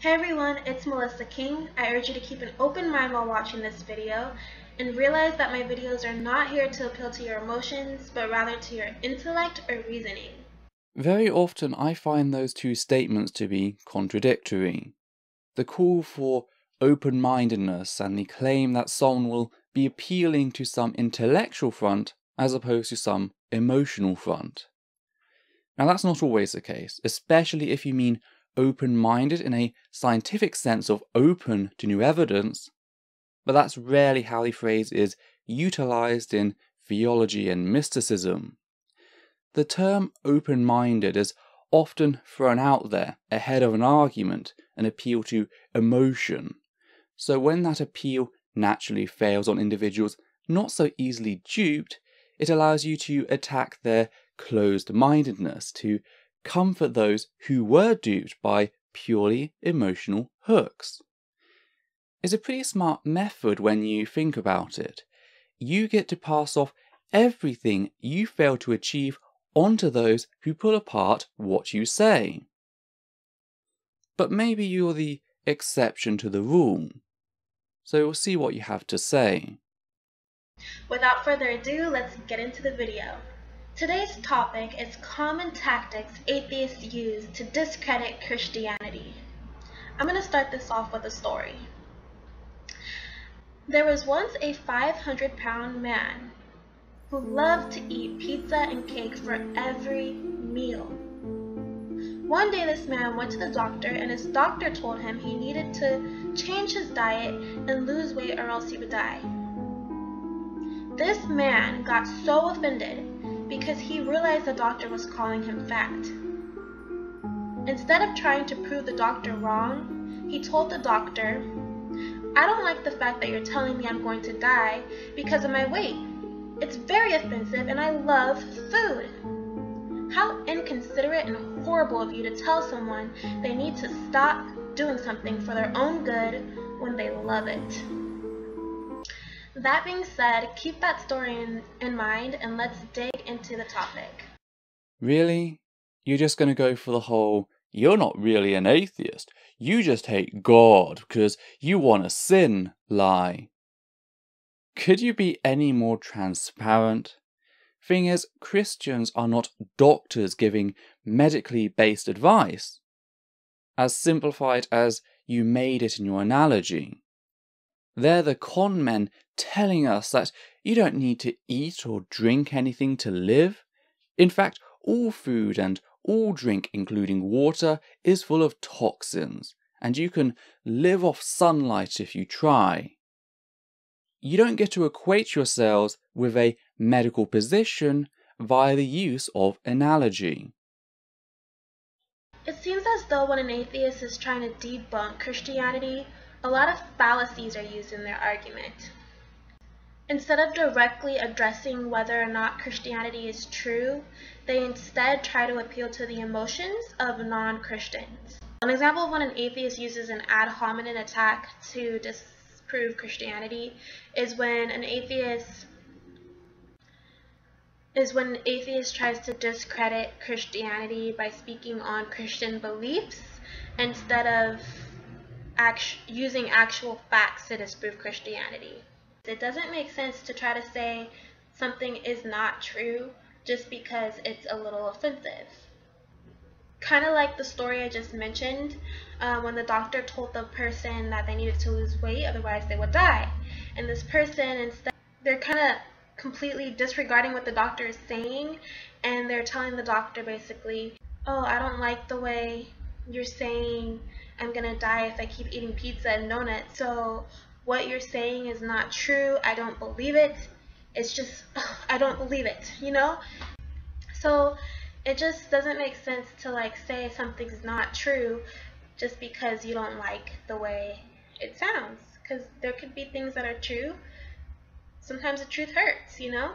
Hey everyone, it's Melisa King. I urge you to keep an open mind while watching this video and realize that my videos are not here to appeal to your emotions, but rather to your intellect or reasoning. Very often I find those two statements to be contradictory. The call for open-mindedness and the claim that someone will be appealing to some intellectual front as opposed to some emotional front. Now that's not always the case, especially if you mean open-minded in a scientific sense of open to new evidence, but that's rarely how the phrase is utilized in theology and mysticism. The term open-minded is often thrown out there ahead of an argument, an appeal to emotion. So when that appeal naturally fails on individuals not so easily duped, it allows you to attack their closed-mindedness, to comfort those who were duped by purely emotional hooks. It's a pretty smart method when you think about it. You get to pass off everything you fail to achieve onto those who pull apart what you say. But maybe you're the exception to the rule. So we'll see what you have to say. Without further ado, let's get into the video. Today's topic is common tactics atheists use to discredit Christianity. I'm going to start this off with a story. There was once a 500-pound man who loved to eat pizza and cake for every meal. One day this man went to the doctor and his doctor told him he needed to change his diet and lose weight or else he would die. This man got so offended because he realized the doctor was calling him fat. Instead of trying to prove the doctor wrong, he told the doctor, "I don't like the fact that you're telling me I'm going to die because of my weight. It's very offensive and I love food. How inconsiderate and horrible of you to tell someone they need to stop doing something for their own good when they love it." That being said, keep that story in mind and let's dig into the topic. Really? You're just going to go for the whole, you're not really an atheist, you just hate God because you want to sin lie? Could you be any more transparent? Thing is, Christians are not doctors giving medically based advice. As simplified as you made it in your analogy. They're the con men telling us that you don't need to eat or drink anything to live. In fact, all food and all drink, including water, is full of toxins, and you can live off sunlight if you try. You don't get to equate yourselves with a medical position via the use of analogy. It seems as though when an atheist is trying to debunk Christianity, a lot of fallacies are used in their argument. Instead of directly addressing whether or not Christianity is true, they instead try to appeal to the emotions of non-Christians. An example of when an atheist uses an ad hominem attack to disprove Christianity is when an atheist tries to discredit Christianity by speaking on Christian beliefs instead of using actual facts to disprove Christianity. It doesn't make sense to try to say something is not true just because it's a little offensive. Kind of like the story I just mentioned, when the doctor told the person that they needed to lose weight, otherwise they would die. And this person, instead, they're kind of completely disregarding what the doctor is saying, and they're telling the doctor basically, "Oh, I don't like the way you're saying I'm gonna die if I keep eating pizza and donuts. So what you're saying is not true. I don't believe it. It's just, I don't believe it, you know?" So it just doesn't make sense to say something's not true just because you don't like the way it sounds. Because there could be things that are true. Sometimes the truth hurts, you know?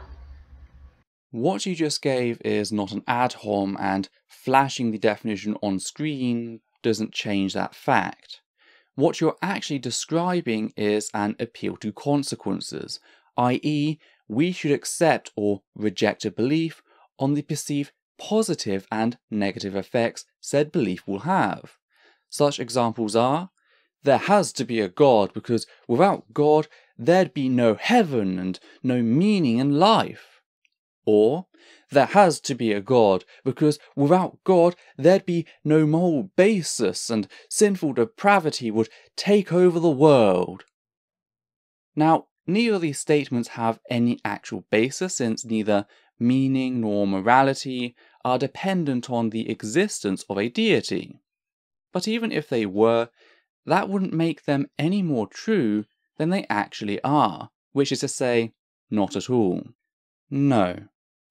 What you just gave is not an ad hom, and flashing the definition on screen doesn't change that fact. What you're actually describing is an appeal to consequences, i.e., we should accept or reject a belief on the perceived positive and negative effects said belief will have. Such examples are, there has to be a God because without God there'd be no heaven and no meaning in life. Or, there has to be a God because without God there'd be no moral basis and sinful depravity would take over the world. Now, neither of these statements have any actual basis since neither meaning nor morality are dependent on the existence of a deity. But even if they were, that wouldn't make them any more true than they actually are, which is to say, not at all. No.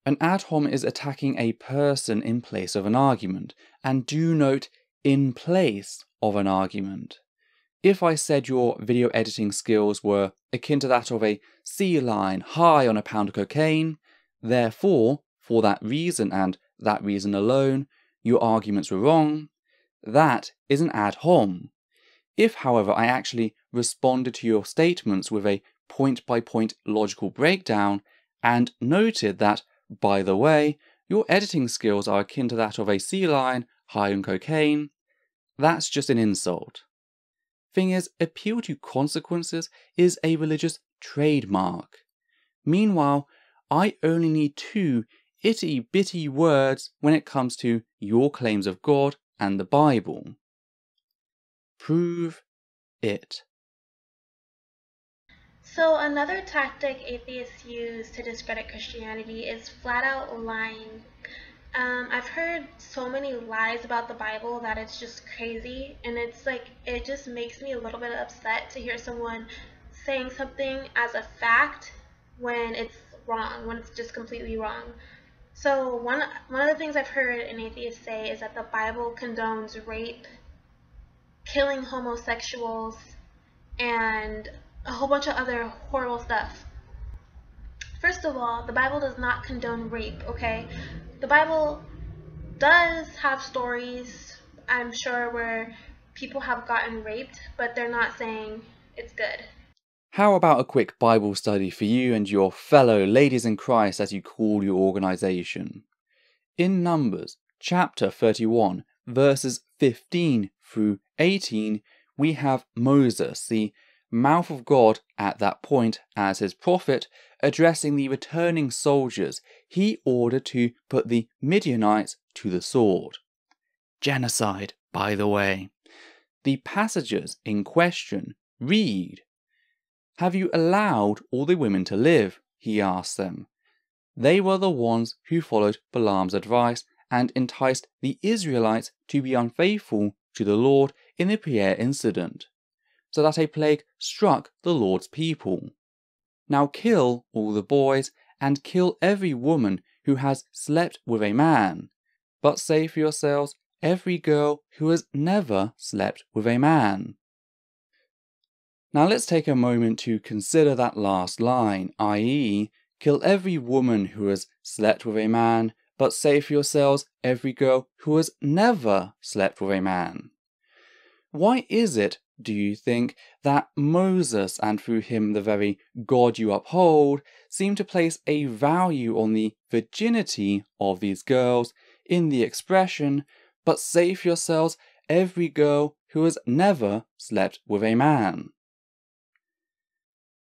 An ad hom is attacking a person in place of an argument, and do note, in place of an argument. If I said your video editing skills were akin to that of a sea lion high on a pound of cocaine, therefore, for that reason and that reason alone, your arguments were wrong, that is an ad hom. If, however, I actually responded to your statements with a point-by-point logical breakdown and noted that, by the way, your editing skills are akin to that of a sea lion high on cocaine, that's just an insult. Thing is, appeal to consequences is a religious trademark. Meanwhile, I only need 2 itty-bitty words when it comes to your claims of God and the Bible. Prove it. So another tactic atheists use to discredit Christianity is flat out lying. I've heard so many lies about the Bible that it's just crazy, and it's like, it just makes me a little bit upset to hear someone saying something as a fact when it's wrong, when it's just completely wrong. So one of the things I've heard an atheist say is that the Bible condones rape, killing homosexuals, and a whole bunch of other horrible stuff. First of all, the Bible does not condone rape, okay? The Bible does have stories, I'm sure, where people have gotten raped, but they're not saying it's good. How about a quick Bible study for you and your fellow ladies in Christ as you call your organization? In Numbers, chapter 31, verses 15 through 18, we have Moses, the mouth of God at that point as his prophet, addressing the returning soldiers he ordered to put the Midianites to the sword. Genocide, by the way. The passages in question read, "Have you allowed all the women to live?" he asked them. They were the ones who followed Balaam's advice and enticed the Israelites to be unfaithful to the Lord in the Peor incident, so that a plague struck the Lord's people. Now kill all the boys and kill every woman who has slept with a man, but save for yourselves every girl who has never slept with a man. Now let's take a moment to consider that last line, i.e., kill every woman who has slept with a man, but save for yourselves every girl who has never slept with a man. Why is it, do you think, that Moses, and through him the very God you uphold, seem to place a value on the virginity of these girls in the expression, but save for yourselves every girl who has never slept with a man?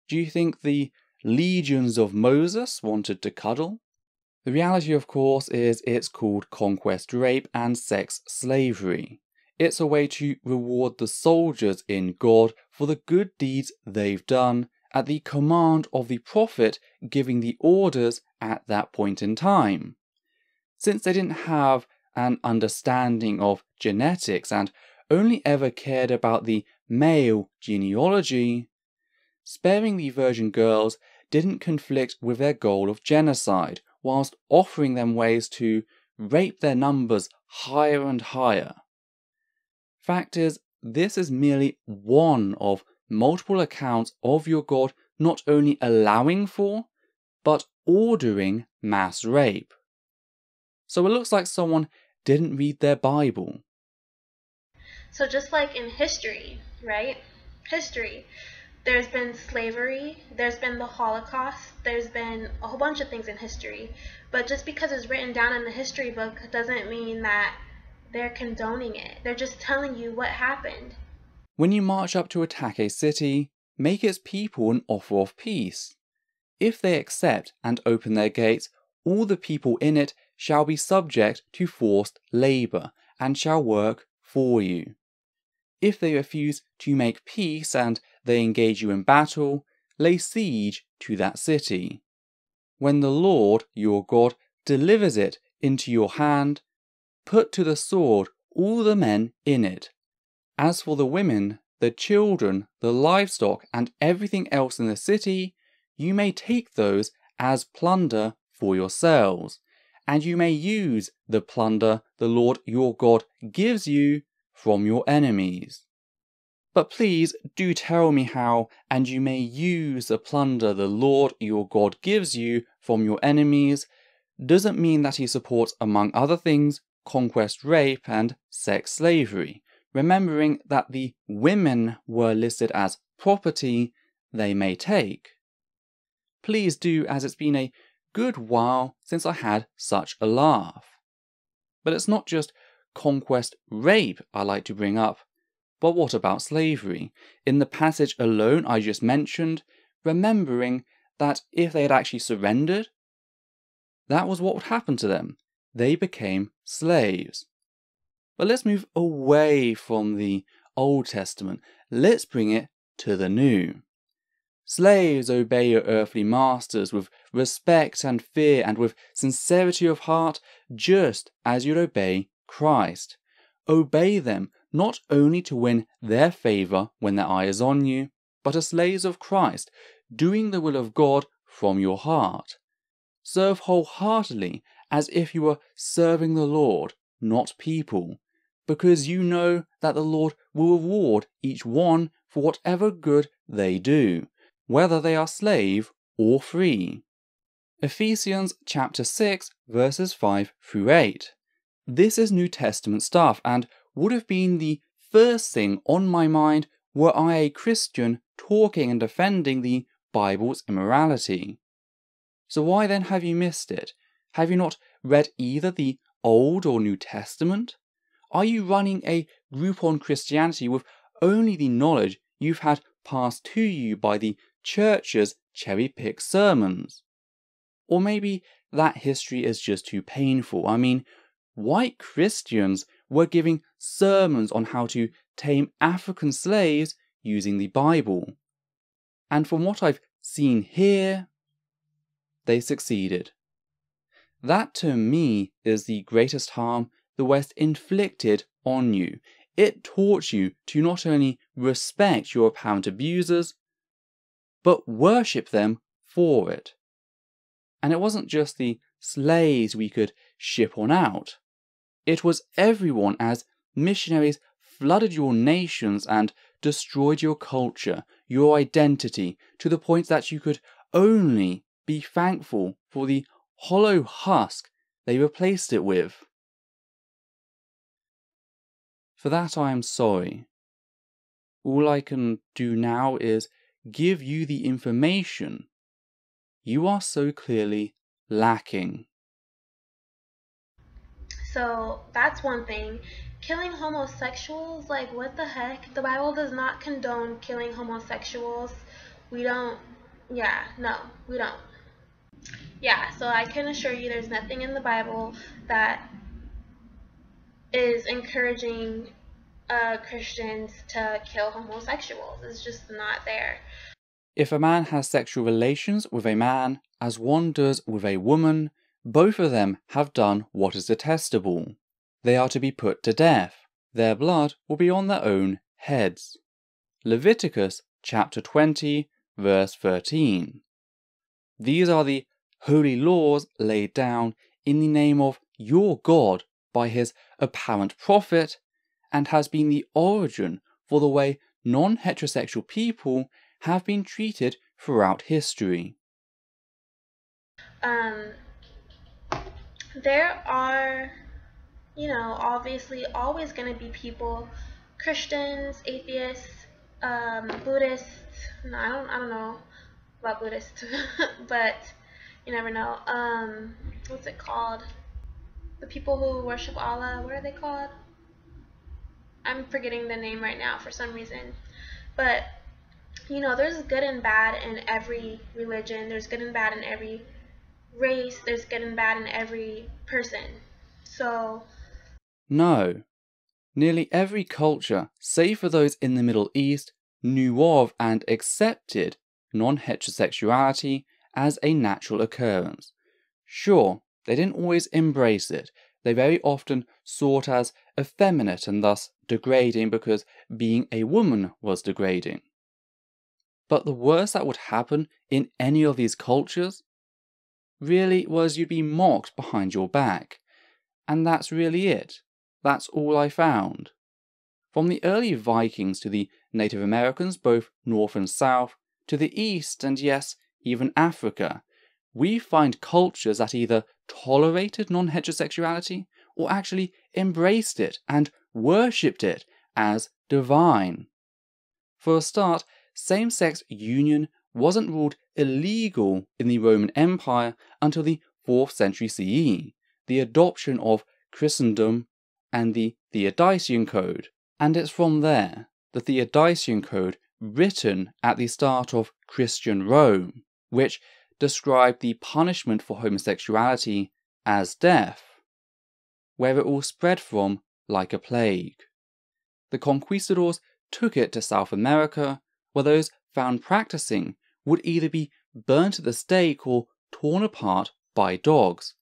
Do you think the legions of Moses wanted to cuddle? The reality, of course, is it's called conquest rape and sex slavery. It's a way to reward the soldiers in God for the good deeds they've done at the command of the prophet giving the orders at that point in time. Since they didn't have an understanding of genetics and only ever cared about the male genealogy, sparing the virgin girls didn't conflict with their goal of genocide, whilst offering them ways to rape their numbers higher and higher. Fact is, this is merely one of multiple accounts of your God not only allowing for, but ordering mass rape. So it looks like someone didn't read their Bible. So just like in history, right? History. There's been slavery, there's been the Holocaust, there's been a whole bunch of things in history. But just because it's written down in the history book doesn't mean that they're condoning it. They're just telling you what happened. When you march up to attack a city, make its people an offer of peace. If they accept and open their gates, all the people in it shall be subject to forced labour, and shall work for you. If they refuse to make peace and they engage you in battle, lay siege to that city. When the Lord your God delivers it into your hand, put to the sword all the men in it. As for the women, the children, the livestock, and everything else in the city, you may take those as plunder for yourselves, and you may use the plunder the Lord your God gives you from your enemies. But please do tell me how, and you may use the plunder the Lord your God gives you from your enemies doesn't mean that he supports, among other things, conquest rape and sex slavery, remembering that the women were listed as property they may take. Please do, as it's been a good while since I had such a laugh. But it's not just conquest rape I like to bring up, but what about slavery? In the passage alone I just mentioned, remembering that if they had actually surrendered, that was what would happen to them. They became slaves. But let's move away from the Old Testament. Let's bring it to the New. Slaves, obey your earthly masters with respect and fear and with sincerity of heart, just as you'd obey Christ. Obey them not only to win their favour when their eye is on you, but as slaves of Christ, doing the will of God from your heart. Serve wholeheartedly as if you were serving the Lord, not people, because you know that the Lord will reward each one for whatever good they do, whether they are slave or free. Ephesians chapter 6 verses 5 through 8. This is New Testament stuff and would have been the first thing on my mind were I a Christian talking and defending the Bible's immorality. So why then have you missed it? Have you not read either the Old or New Testament? Are you running a group on Christianity with only the knowledge you've had passed to you by the church's cherry-picked sermons? Or maybe that history is just too painful. I mean, white Christians were giving sermons on how to tame African slaves using the Bible. And from what I've seen here, they succeeded. That to me is the greatest harm the West inflicted on you. It taught you to not only respect your apparent abusers, but worship them for it. And it wasn't just the slaves we could ship on out. It was everyone, as missionaries flooded your nations and destroyed your culture, your identity, to the point that you could only be thankful for the hollow husk they replaced it with. For that I am sorry. All I can do now is give you the information you are so clearly lacking. So that's one thing. Killing homosexuals, like what the heck? The Bible does not condone killing homosexuals. We don't, no, we don't. Yeah, so I can assure you there's nothing in the Bible that is encouraging Christians to kill homosexuals. It's just not there. If a man has sexual relations with a man, as one does with a woman, both of them have done what is detestable. They are to be put to death. Their blood will be on their own heads. Leviticus chapter 20, verse 13. These are the holy laws laid down in the name of your God by his apparent prophet, and has been the origin for the way non-heterosexual people have been treated throughout history. There are, obviously always going to be people, Christians, atheists, Buddhists. No, I don't know about Buddhists, but you never know. What's it called? The people who worship Allah, what are they called? I'm forgetting the name right now for some reason. But, there's good and bad in every religion. There's good and bad in every race. There's good and bad in every person. So... No. Nearly every culture, save for those in the Middle East, knew of and accepted non-heterosexuality as a natural occurrence. Sure, they didn't always embrace it. They very often saw it as effeminate and thus degrading because being a woman was degrading. But the worst that would happen in any of these cultures really was you'd be mocked behind your back. And that's really it. That's all I found. From the early Vikings to the Native Americans, both North and South, to the East and yes, even Africa, we find cultures that either tolerated non-heterosexuality or actually embraced it and worshipped it as divine. For a start, same-sex union wasn't ruled illegal in the Roman Empire until the 4th century CE, the adoption of Christendom and the Theodician Code. And it's from there, the Theodician Code, written at the start of Christian Rome, which described the punishment for homosexuality as death, where it all spread from like a plague. The conquistadors took it to South America, where those found practicing would either be burnt at the stake or torn apart by dogs.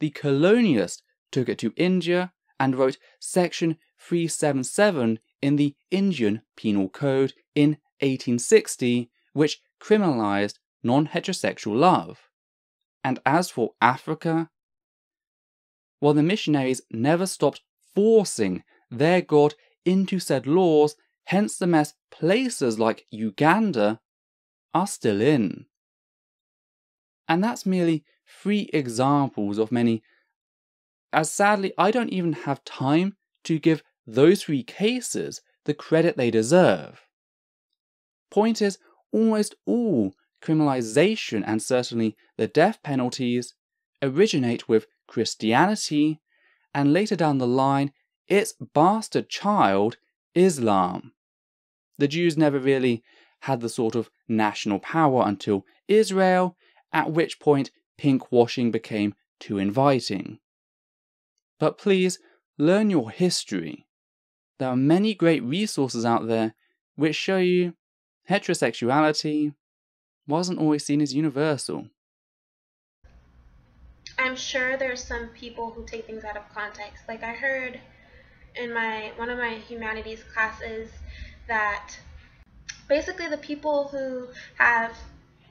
The colonialists took it to India and wrote Section 377 in the Indian Penal Code in 1860, which criminalized non-heterosexual love. And as for Africa, well, the missionaries never stopped forcing their God into said laws, hence the mess places like Uganda are still in. And that's merely 3 examples of many, as sadly I don't even have time to give those 3 cases the credit they deserve. Point is, almost all criminalization and certainly the death penalties originate with Christianity and later down the line its bastard child, Islam. The Jews never really had the sort of national power until Israel, at which point pink-washing became too inviting. But please, learn your history. There are many great resources out there which show you heterosexuality wasn't always seen as universal. I'm sure there's some people who take things out of context. Like I heard in one of my humanities classes that basically the people who have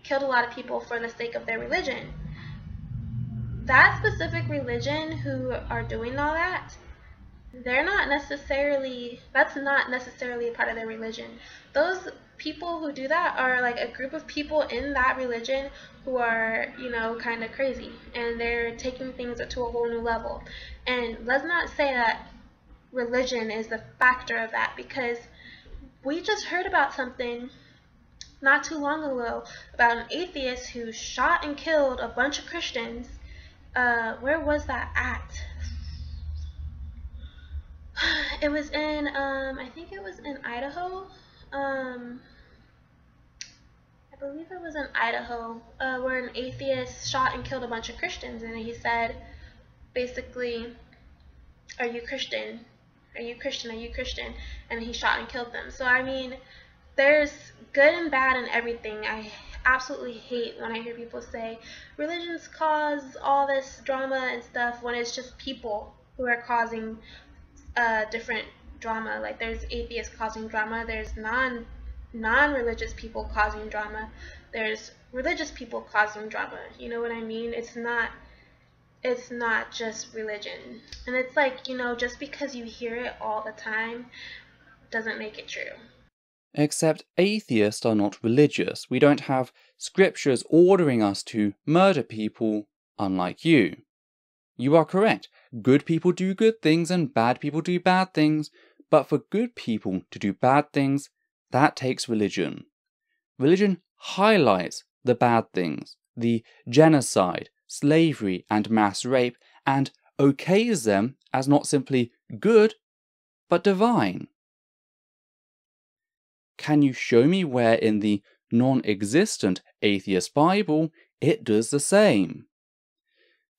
killed a lot of people for the sake of their religion, that specific religion who are doing all that, that's not necessarily a part of their religion. Those people who do that are like a group of people in that religion who are, kind of crazy, and they're taking things to a whole new level. And let's not say that religion is the factor of that, because we just heard about something not too long ago about an atheist who shot and killed a bunch of Christians. Where was that at? It was in, I think it was in Idaho. I believe it was in Idaho, where an atheist shot and killed a bunch of Christians, and he said, basically, "Are you Christian? Are you Christian? Are you Christian?" And he shot and killed them. So I mean, there's good and bad in everything. I absolutely hate when I hear people say religions cause all this drama and stuff when it's just people who are causing different drama. Like there's atheists causing drama, there's non-religious people causing drama, there's religious people causing drama. You know what I mean? It's not just religion. And it's like, just because you hear it all the time doesn't make it true. Except atheists are not religious. We don't have scriptures ordering us to murder people, unlike you. You are correct. Good people do good things and bad people do bad things. But for good people to do bad things, that takes religion. Religion highlights the bad things, the genocide, slavery and mass rape, and okays them as not simply good, but divine. Can you show me where in the non-existent atheist Bible it does the same?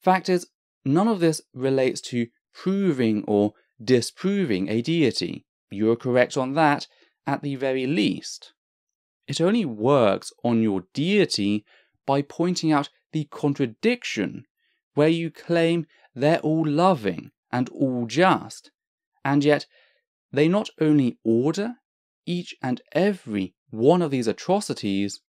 Fact is, none of this relates to proving or disproving a deity. You're correct on that at the very least. It only works on your deity by pointing out the contradiction where you claim they're all loving and all just, and yet they not only order each and every one of these atrocities,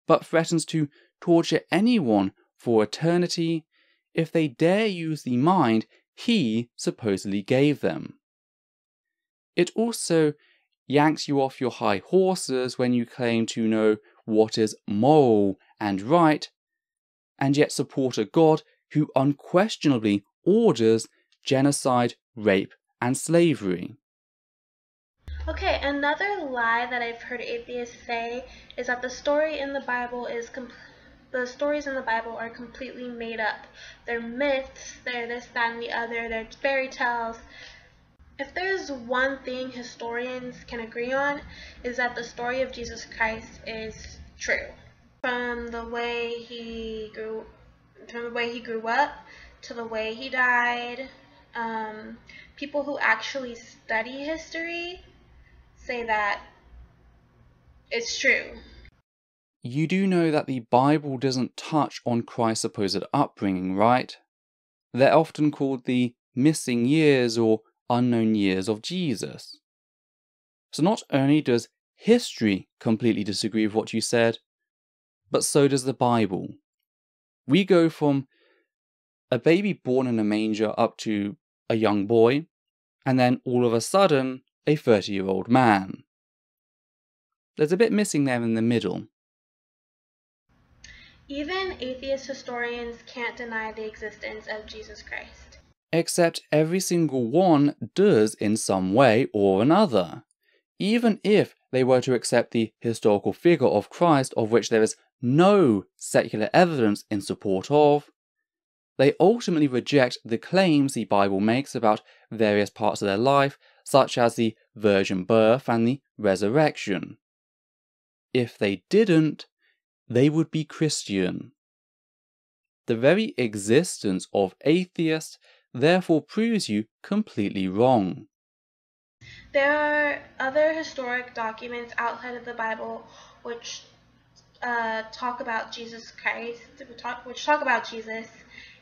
but threatens to torture anyone for eternity if they dare use the mind he supposedly gave them. It also yanks you off your high horses when you claim to know what is moral and right, and yet support a God who unquestionably orders genocide, rape, and slavery. Okay, another lie that I've heard atheists say is that the stories in the Bible are completely made up. They're myths, they're this, that, and the other, they're fairy tales. If there's one thing historians can agree on, is that the story of Jesus Christ is true. From the way he grew up to the way he died, people who actually study history say that it's true. You do know that the Bible doesn't touch on Christ's supposed upbringing, right? They're often called the missing years or unknown years of Jesus. So not only does history completely disagree with what you said, but so does the Bible. We go from a baby born in a manger up to a young boy, and then all of a sudden, a 30-year-old man. There's a bit missing there in the middle. Even atheist historians can't deny the existence of Jesus Christ. Except every single one does in some way or another. Even if they were to accept the historical figure of Christ, of which there is no secular evidence in support of, they ultimately reject the claims the Bible makes about various parts of their life, such as the virgin birth and the resurrection. If they didn't, they would be Christian. The very existence of atheists therefore proves you completely wrong. There are other historic documents outside of the Bible which talk about Jesus Christ, which talk about Jesus,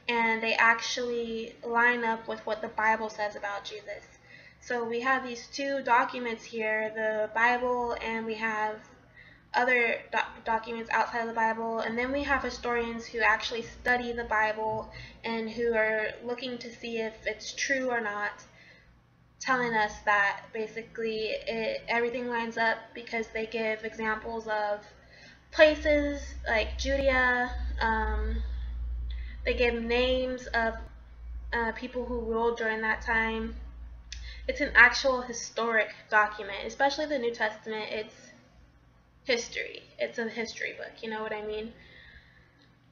and they actually line up with what the Bible says about Jesus. So we have these two documents here, the Bible, and we have other documents outside of the Bible, and then we have historians who actually study the Bible and who are looking to see if it's true or not, telling us that basically everything lines up because they give examples of places like Judea. They give names of people who ruled during that time. It's an actual historic document, especially the New Testament. It's history. It's a history book, you know what I mean?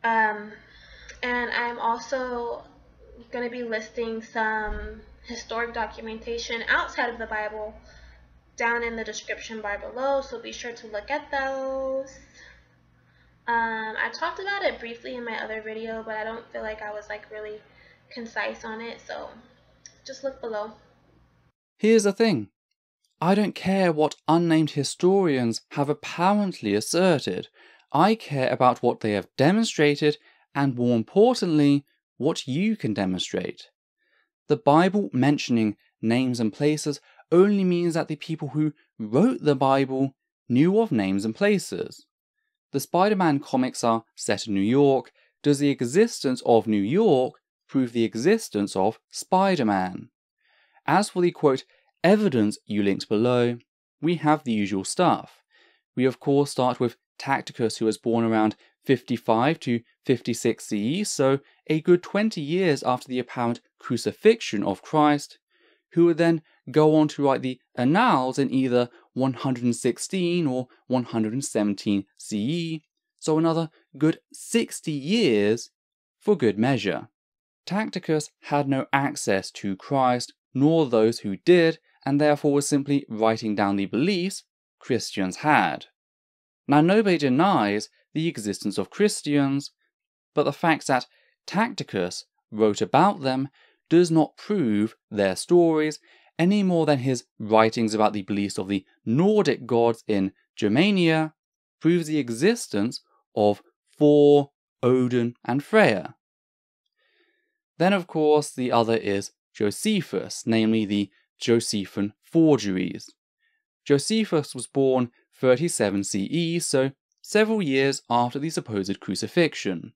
And I'm also going to be listing some historic documentation outside of the Bible down in the description bar below, so be sure to look at those. I talked about it briefly in my other video, but I don't feel like I was really concise on it, so just look below. Here's the thing. I don't care what unnamed historians have apparently asserted. I care about what they have demonstrated, and more importantly, what you can demonstrate. The Bible mentioning names and places only means that the people who wrote the Bible knew of names and places. The Spider-Man comics are set in New York. Does the existence of New York prove the existence of Spider-Man? As for the quote, evidence you linked below, we have the usual stuff. We of course start with Tacitus, who was born around 55 to 56 CE, so a good 20 years after the apparent crucifixion of Christ, who would then go on to write the Annals in either 116 or 117 CE, so another good 60 years for good measure. Tacticus had no access to Christ, nor those who did, and therefore was simply writing down the beliefs Christians had. Now, nobody denies the existence of Christians, but the fact that Tacticus wrote about them does not prove their stories any more than his writings about the beliefs of the Nordic gods in Germania proves the existence of Thor, Odin, and Freya. Then, of course, the other is Josephus, namely the Josephine forgeries. Josephus was born 37 CE, so several years after the supposed crucifixion.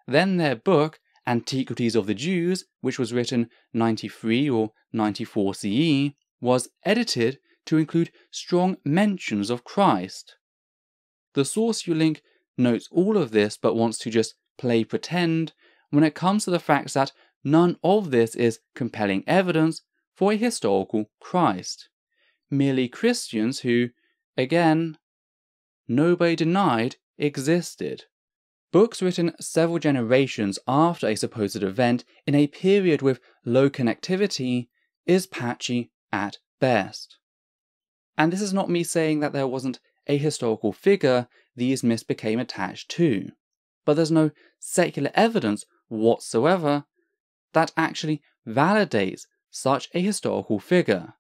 Then their book, Antiquities of the Jews, which was written 93 or 94 CE, was edited to include strong mentions of Christ. The source you link notes all of this but wants to just play pretend when it comes to the fact that none of this is compelling evidence for a historical Christ. Merely Christians who, again, nobody denied existed. Books written several generations after a supposed event in a period with low connectivity is patchy at best. And this is not me saying that there wasn't a historical figure these myths became attached to, but there's no secular evidence whatsoever that actually validates such a historical figure.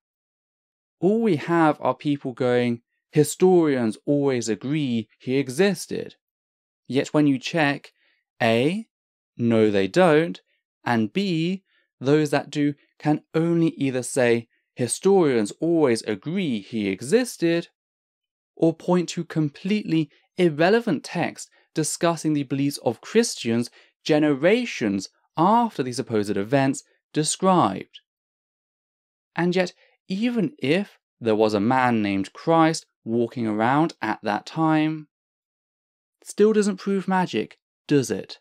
All we have are people going, historians always agree he existed. Yet when you check, A, no they don't, and B, those that do can only either say historians always agree he existed, or point to completely irrelevant text discussing the beliefs of Christians generations after the supposed events described. And yet, even if there was a man named Christ walking around at that time, still doesn't prove magic, does it?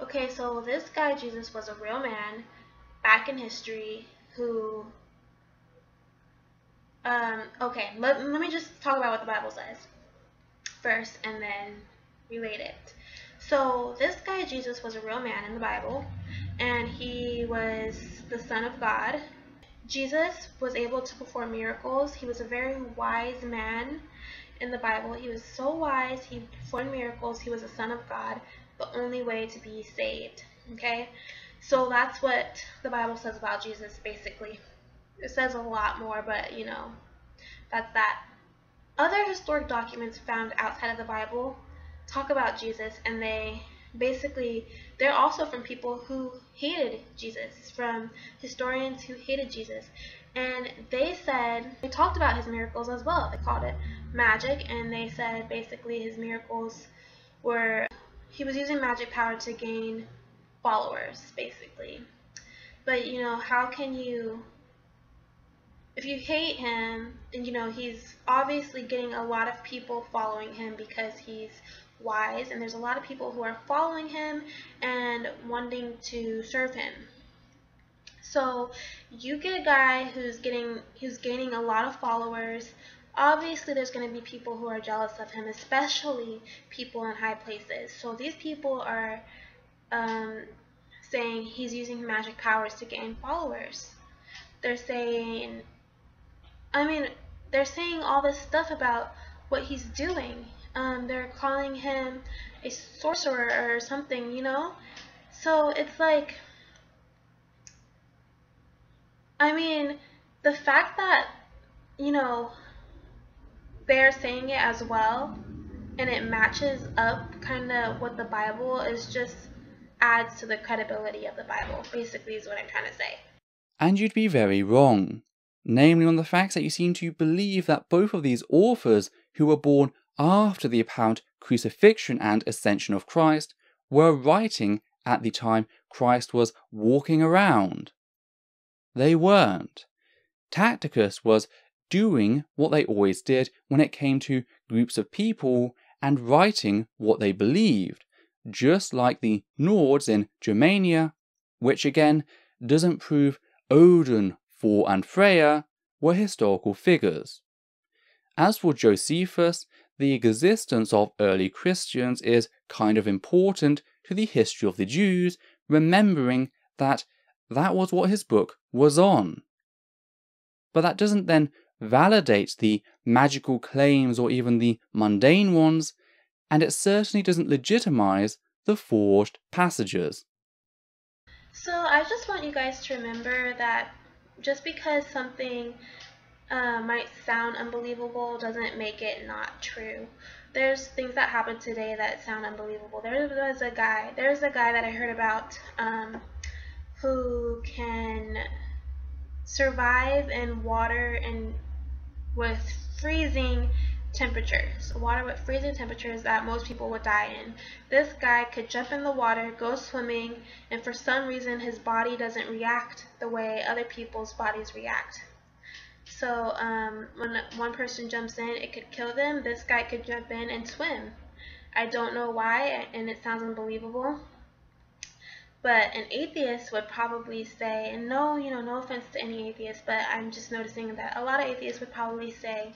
Okay, so this guy Jesus was a real man back in history who let me just talk about what the Bible says first and then relate it. So this guy Jesus was a real man in the Bible, and he was the Son of God. Jesus was able to perform miracles. He was a very wise man in the Bible. He was so wise, he performed miracles, he was a Son of God, the only way to be saved. Okay? So that's what the Bible says about Jesus, basically. It says a lot more, but that's that. Other historic documents found outside of the Bible talk about Jesus, and they're also from people who hated Jesus, from historians who hated Jesus. And they talked about his miracles as well. They called it magic, and they said basically his miracles he was using magic power to gain followers, basically. But, how can you, if you hate him, and, he's obviously getting a lot of people following him because he's wise, and there's a lot of people who are following him and wanting to serve him. So you get a guy who's gaining a lot of followers. Obviously there's going to be people who are jealous of him, especially people in high places. So these people are saying he's using magic powers to gain followers. They're saying all this stuff about what he's doing. They're calling him a sorcerer or something, So it's like, the fact that, they're saying it as well, and it matches up kind of what the Bible is, just adds to the credibility of the Bible, basically is what I'm trying to say. And you'd be very wrong. Namely on the fact that you seem to believe that both of these authors, who were born after the apparent crucifixion and ascension of Christ, were writing at the time Christ was walking around. They weren't. Tacticus was doing what they always did when it came to groups of people and writing what they believed, just like the Nords in Germania, which again doesn't prove Odin, Thor, and Freya were historical figures. As for Josephus, the existence of early Christians is kind of important to the history of the Jews, remembering that that was what his book was on. But that doesn't then validate the magical claims or even the mundane ones, and it certainly doesn't legitimize the forged passages. So I just want you guys to remember that just because something might sound unbelievable doesn't make it not true. There's things that happen today that sound unbelievable. There's a guy that I heard about who can survive in water and with freezing temperatures, that most people would die in. This guy could jump in the water, go swimming, and for some reason his body doesn't react the way other people's bodies react. So when one person jumps in, it could kill them. This guy could jump in and swim. I don't know why, and it sounds unbelievable. But an atheist would probably say, and no, no offense to any atheist, but I'm just noticing that a lot of atheists would probably say,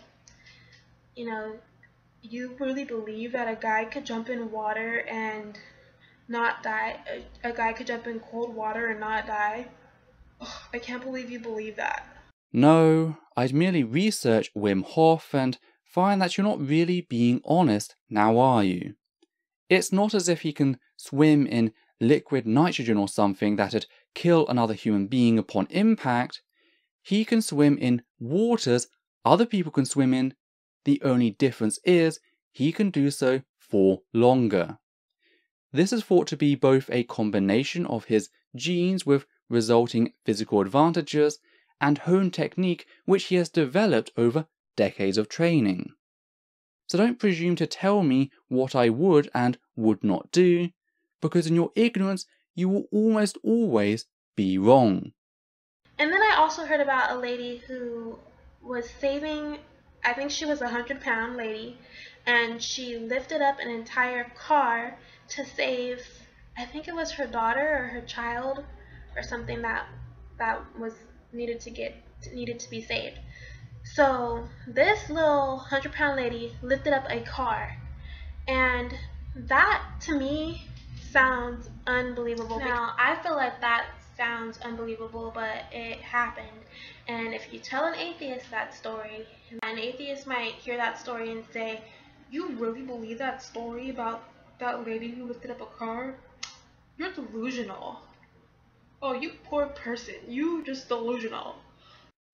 you really believe that a guy could jump in water and not die? A guy could jump in cold water and not die? Ugh, I can't believe you believe that. No, I'd merely research Wim Hof and find that you're not really being honest, now are you? It's not as if he can swim in liquid nitrogen or something that'd kill another human being upon impact. He can swim in waters other people can swim in. The only difference is he can do so for longer. This is thought to be both a combination of his genes with resulting physical advantages and hone technique which he has developed over decades of training. So don't presume to tell me what I would and would not do, because in your ignorance you will almost always be wrong. And then I also heard about a lady who was saving, I think she was a 100-pound lady, and she lifted up an entire car to save, I think it was her daughter or her child or something that was needed to be saved. So this little 100-pound lady lifted up a car, and that to me sounds unbelievable. Now I feel like that sounds unbelievable, but it happened. And if you tell an atheist that story, an atheist might hear that story and say, "You really believe that story about that lady who lifted up a car? You're delusional. Oh, you poor person. You just delusional."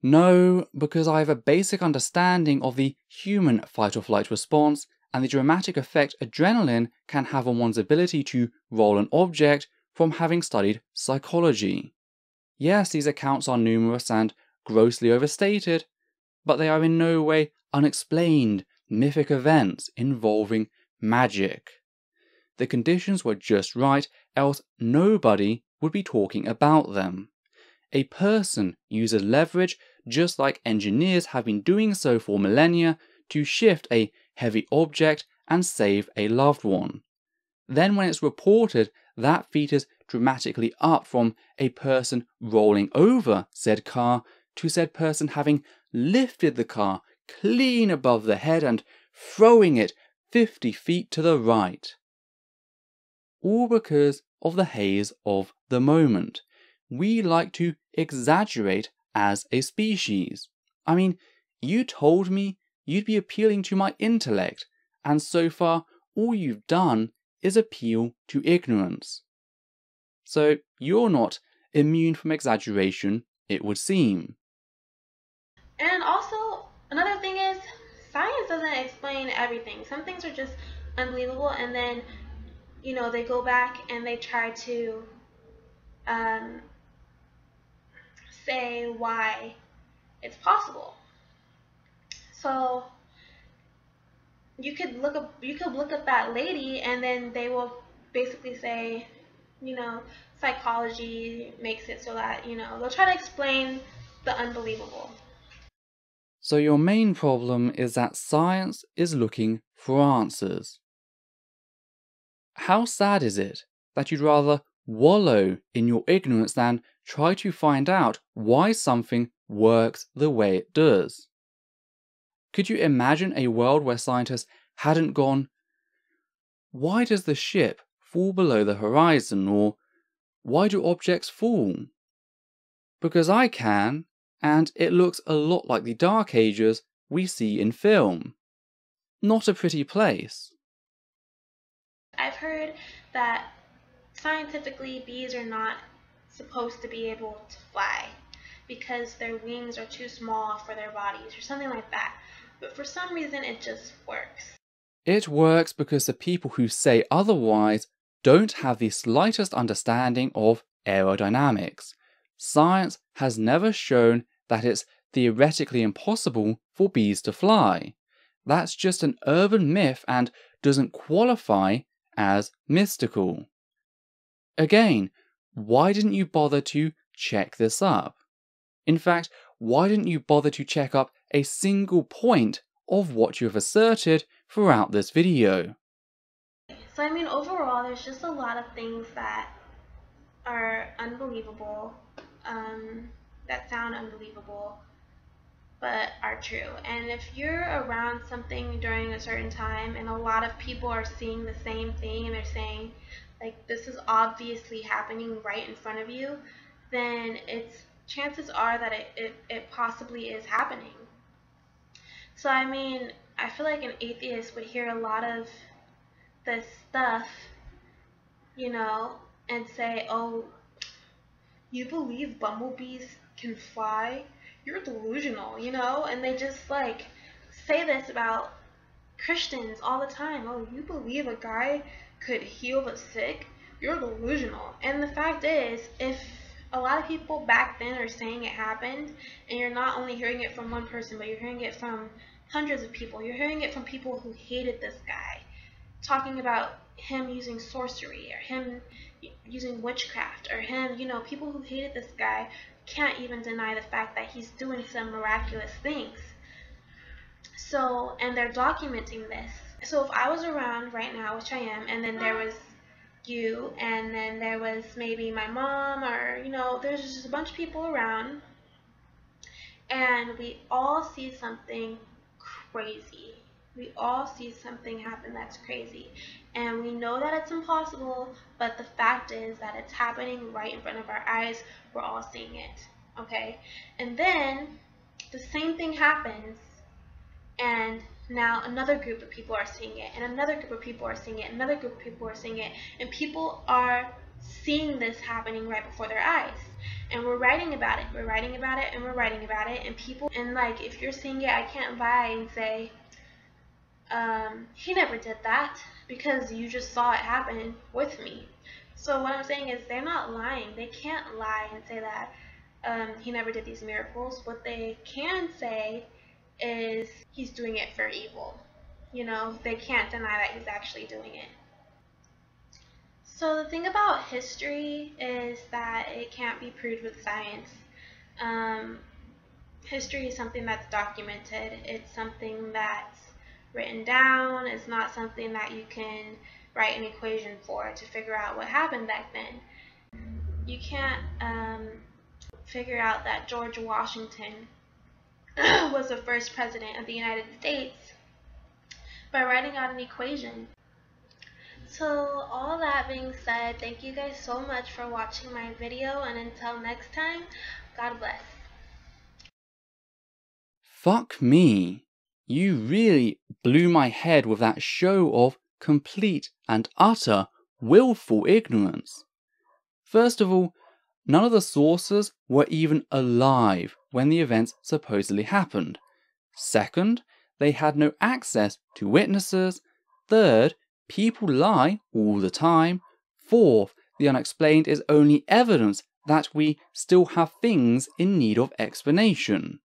No, because I have a basic understanding of the human fight-or-flight response and the dramatic effect adrenaline can have on one's ability to roll an object from having studied psychology. Yes, these accounts are numerous and grossly overstated, but they are in no way unexplained, mythic events involving magic. The conditions were just right, else nobody would be talking about them. A person uses leverage, just like engineers have been doing so for millennia, to shift a heavy object and save a loved one. Then when it's reported, that feat is dramatically up from a person rolling over said car to said person having lifted the car clean above the head and throwing it 50 feet to the right. All because of the haze of the moment. We like to exaggerate as a species. I mean, you told me you'd be appealing to my intellect, and so far all you've done is appeal to ignorance. So you're not immune from exaggeration, it would seem. And also, another thing is, science doesn't explain everything. Some things are just unbelievable, and then, they go back and they try to say why it's possible. So you could look up that lady, and then they will basically say, psychology makes it so that, they'll try to explain the unbelievable. So your main problem is that science is looking for answers. How sad is it that you'd rather wallow in your ignorance than try to find out why something works the way it does? Could you imagine a world where scientists hadn't gone, why does the ship fall below the horizon, or why do objects fall? Because I can, and it looks a lot like the Dark Ages we see in film. Not a pretty place. I've heard that scientifically bees are not supposed to be able to fly because their wings are too small for their bodies or something like that. But for some reason it just works. It works because the people who say otherwise don't have the slightest understanding of aerodynamics. Science has never shown that it's theoretically impossible for bees to fly. That's just an urban myth and doesn't qualify as mystical. Again, why didn't you bother to check this up? In fact, why didn't you bother to check up a single point of what you have asserted throughout this video? So I mean, overall, there's just a lot of things that are unbelievable, that sound unbelievable, but are true. And if you're around something during a certain time and a lot of people are seeing the same thing and they're saying, like, this is obviously happening right in front of you, then chances are that it possibly is happening. So I mean, I feel like an atheist would hear a lot of this stuff, you know, and say, oh, you believe bumblebees can fly? You're delusional, you know? And they just like say this about Christians all the time. Oh, you believe a guy could heal the sick? You're delusional. And the fact is, if a lot of people back then are saying it happened, and you're not only hearing it from one person, but you're hearing it from hundreds of people. You're hearing it from people who hated this guy, talking about him using sorcery or him using witchcraft or him, you know, people who hated this guy can't even deny the fact that he's doing some miraculous things. So, and they're documenting this. So if I was around right now, which I am, and then there was you, and then there was maybe my mom, or, you know, there's just a bunch of people around, and we all see something crazy. We all see something happen that's crazy. And we know that it's impossible, but the fact is that it's happening right in front of our eyes. We're all seeing it. Okay? And then the same thing happens, and now another group of people are seeing it, and another group of people are seeing it, another group of people are seeing it, and people are seeing this happening right before their eyes. And we're writing about it, we're writing about it, and we're writing about it, and people, and like, if you're seeing it, I can't lie and say, he never did that, because you just saw it happen with me. So what I'm saying is, they're not lying. They can't lie and say that he never did these miracles. What they can say is he's doing it for evil. You know, they can't deny that he's actually doing it. So the thing about history is that it can't be proved with science. History is something that's documented. It's something that's written down. It's not something that you can write an equation for to figure out what happened back then. You can't figure out that George Washington was the first president of the United States by writing out an equation. So all that being said, thank you guys so much for watching my video, and until next time, God bless. Fuck me. You really blew my head with that show of complete and utter willful ignorance. First of all, none of the sources were even alive when the events supposedly happened. Second, they had no access to witnesses. Third, people lie all the time. Fourth, the unexplained is only evidence that we still have things in need of explanation.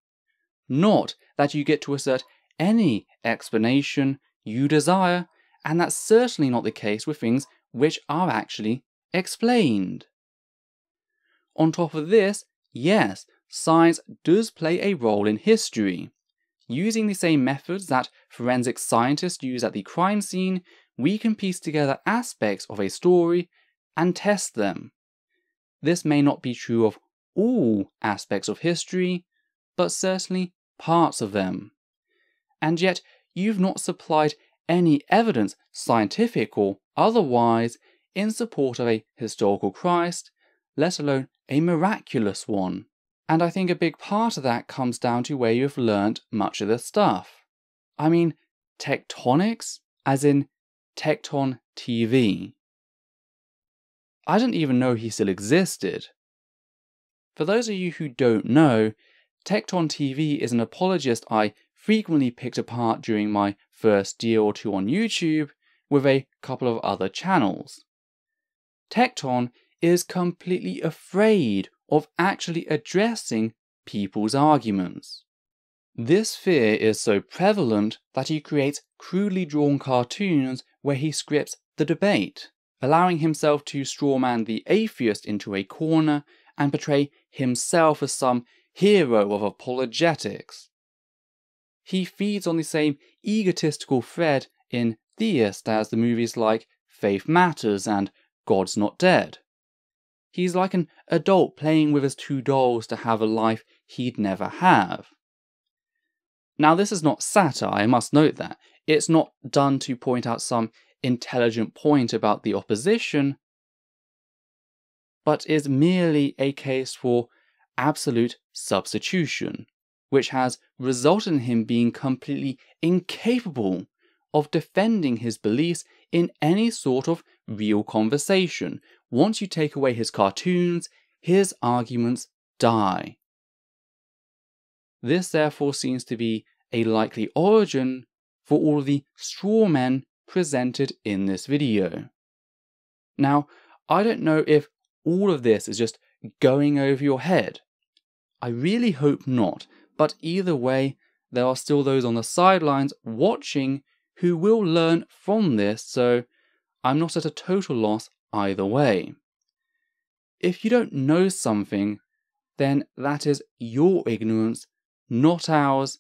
Not that you get to assert any explanation you desire, and that's certainly not the case with things which are actually explained. On top of this, yes, science does play a role in history. Using the same methods that forensic scientists use at the crime scene, we can piece together aspects of a story and test them. This may not be true of all aspects of history, but certainly parts of them. And yet, you've not supplied any evidence, scientific or otherwise, in support of a historical Christ, let alone a miraculous one. And I think a big part of that comes down to where you've learnt much of this stuff. I mean, tectonics, as in Tecton TV. I didn't even know he still existed. For those of you who don't know, Tecton TV is an apologist I frequently picked apart during my first year or two on YouTube with a couple of other channels. Tecton is completely afraid of actually addressing people's arguments. This fear is so prevalent that he creates crudely drawn cartoons where he scripts the debate, allowing himself to strawman the atheist into a corner and portray himself as some hero of apologetics. He feeds on the same egotistical thread in Theist as the movies like Faith Matters and God's Not Dead. He's like an adult playing with his two dolls to have a life he'd never have. Now, this is not satire, I must note that. It's not done to point out some intelligent point about the opposition, but is merely a case for absolute substitution, which has resulted in him being completely incapable of defending his beliefs in any sort of real conversation. Once you take away his cartoons, his arguments die. This therefore seems to be a likely origin for all of the straw men presented in this video. Now, I don't know if all of this is just going over your head. I really hope not, but either way, there are still those on the sidelines watching who will learn from this, so I'm not at a total loss either way. If you don't know something, then that is your ignorance, not ours,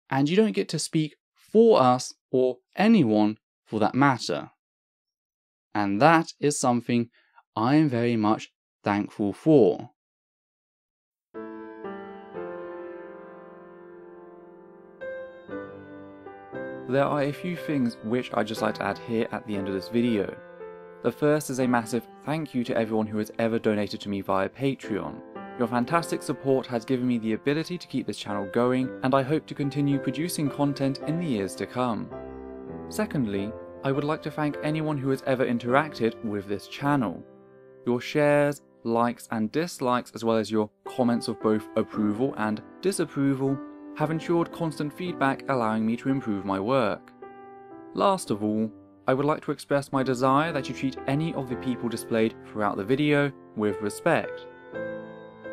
and you don't get to speak for us or anyone for that matter. And that is something I am very much thankful for. There are a few things which I'd just like to add here at the end of this video. The first is a massive thank you to everyone who has ever donated to me via Patreon. Your fantastic support has given me the ability to keep this channel going, and I hope to continue producing content in the years to come. Secondly, I would like to thank anyone who has ever interacted with this channel. Your shares, likes and dislikes, as well as your comments of both approval and disapproval, have ensured constant feedback, allowing me to improve my work. Last of all, I would like to express my desire that you treat any of the people displayed throughout the video with respect.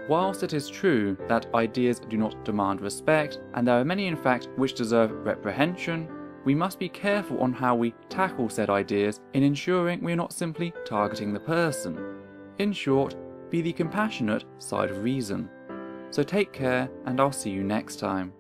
Whilst it is true that ideas do not demand respect, and there are many in fact which deserve reprehension, we must be careful on how we tackle said ideas in ensuring we are not simply targeting the person. In short, be the compassionate side of reason. So take care, and I'll see you next time.